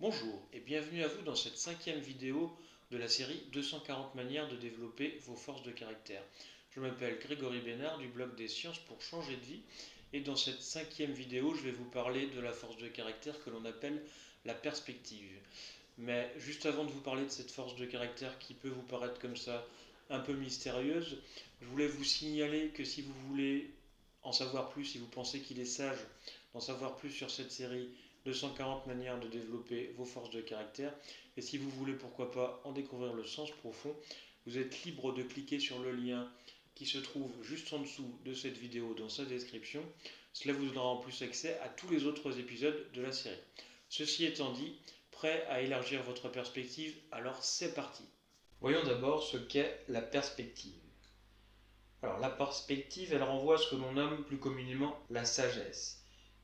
Bonjour et bienvenue à vous dans cette 5e vidéo de la série 240 manières de développer vos forces de caractère. Je m'appelle Grégory Bénard du blog des sciences pour changer de vie et dans cette 5e vidéo je vais vous parler de la force de caractère que l'on appelle la perspective. Mais juste avant de vous parler de cette force de caractère qui peut vous paraître comme ça un peu mystérieuse, je voulais vous signaler que si vous voulez en savoir plus, si vous pensez qu'il est sage d'en savoir plus sur cette série 240 manières de développer vos forces de caractère, et si vous voulez pourquoi pas en découvrir le sens profond, vous êtes libre de cliquer sur le lien qui se trouve juste en dessous de cette vidéo dans sa description. Cela vous donnera en plus accès à tous les autres épisodes de la série. Ceci étant dit, prêt à élargir votre perspective, alors c'est parti. Voyons d'abord ce qu'est la perspective. Alors la perspective, elle renvoie à ce que l'on nomme plus communément la sagesse.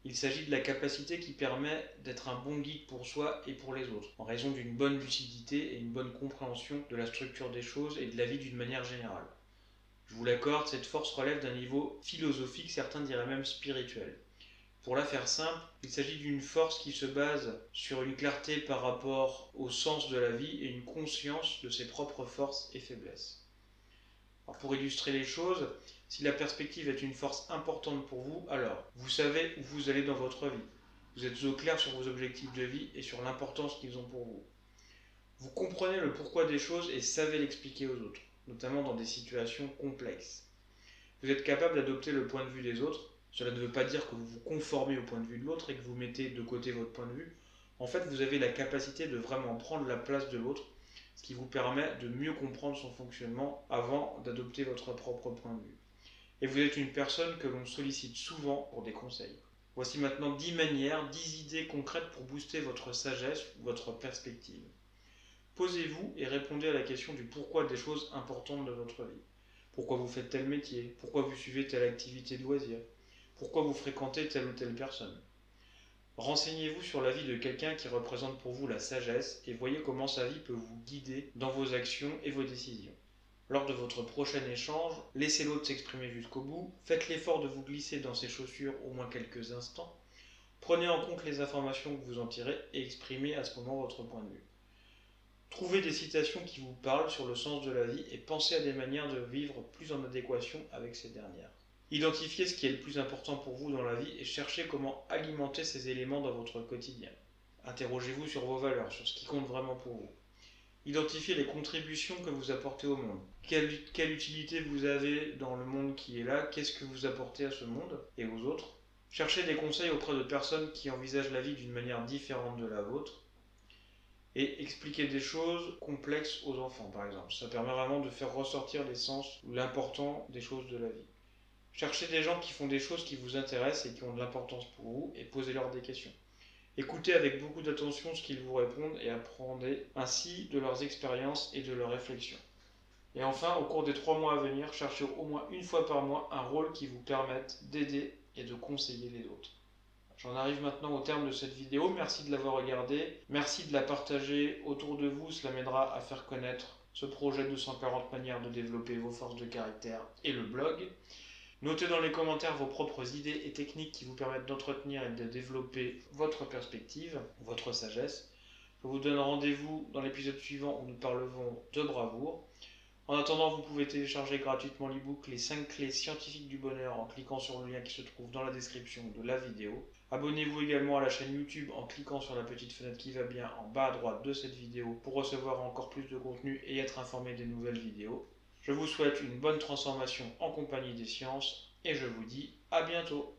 Il s'agit de la capacité qui permet d'être un bon guide pour soi et pour les autres, en raison d'une bonne lucidité et une bonne compréhension de la structure des choses et de la vie d'une manière générale. Je vous l'accorde, cette force relève d'un niveau philosophique, certains diraient même spirituel. Pour la faire simple, il s'agit d'une force qui se base sur une clarté par rapport au sens de la vie et une conscience de ses propres forces et faiblesses. Alors pour illustrer les choses, si la perspective est une force importante pour vous, alors vous savez où vous allez dans votre vie. Vous êtes au clair sur vos objectifs de vie et sur l'importance qu'ils ont pour vous. Vous comprenez le pourquoi des choses et savez l'expliquer aux autres, notamment dans des situations complexes. Vous êtes capable d'adopter le point de vue des autres. Cela ne veut pas dire que vous vous conformez au point de vue de l'autre et que vous mettez de côté votre point de vue. En fait, vous avez la capacité de vraiment prendre la place de l'autre, ce qui vous permet de mieux comprendre son fonctionnement avant d'adopter votre propre point de vue. Et vous êtes une personne que l'on sollicite souvent pour des conseils. Voici maintenant 10 manières, 10 idées concrètes pour booster votre sagesse ou votre perspective. Posez-vous et répondez à la question du pourquoi des choses importantes de votre vie. Pourquoi vous faites tel métier? Pourquoi vous suivez telle activité de loisir? Pourquoi vous fréquentez telle ou telle personne? Renseignez-vous sur la vie de quelqu'un qui représente pour vous la sagesse et voyez comment sa vie peut vous guider dans vos actions et vos décisions. Lors de votre prochain échange, laissez l'autre s'exprimer jusqu'au bout, faites l'effort de vous glisser dans ses chaussures au moins quelques instants, prenez en compte les informations que vous en tirez et exprimez à ce moment votre point de vue. Trouvez des citations qui vous parlent sur le sens de la vie et pensez à des manières de vivre plus en adéquation avec ces dernières. Identifiez ce qui est le plus important pour vous dans la vie et cherchez comment alimenter ces éléments dans votre quotidien. Interrogez-vous sur vos valeurs, sur ce qui compte vraiment pour vous. Identifiez les contributions que vous apportez au monde. Quelle utilité vous avez dans le monde qui est là? Qu'est-ce que vous apportez à ce monde et aux autres? Cherchez des conseils auprès de personnes qui envisagent la vie d'une manière différente de la vôtre. Et expliquer des choses complexes aux enfants, par exemple. Ça permet vraiment de faire ressortir l'essence ou l'important des choses de la vie. Cherchez des gens qui font des choses qui vous intéressent et qui ont de l'importance pour vous et posez-leur des questions. Écoutez avec beaucoup d'attention ce qu'ils vous répondent et apprenez ainsi de leurs expériences et de leurs réflexions. Et enfin, au cours des 3 mois à venir, cherchez au moins une fois par mois un rôle qui vous permette d'aider et de conseiller les autres. J'en arrive maintenant au terme de cette vidéo. Merci de l'avoir regardée. Merci de la partager autour de vous. Cela m'aidera à faire connaître ce projet 240 manières de développer vos forces de caractère et le blog. Notez dans les commentaires vos propres idées et techniques qui vous permettent d'entretenir et de développer votre perspective, votre sagesse. Je vous donne rendez-vous dans l'épisode suivant où nous parlerons de bravoure. En attendant, vous pouvez télécharger gratuitement l'e-book Les 5 clés scientifiques du bonheur en cliquant sur le lien qui se trouve dans la description de la vidéo. Abonnez-vous également à la chaîne YouTube en cliquant sur la petite fenêtre qui va bien en bas à droite de cette vidéo pour recevoir encore plus de contenu et être informé des nouvelles vidéos. Je vous souhaite une bonne transformation en compagnie des sciences et je vous dis à bientôt.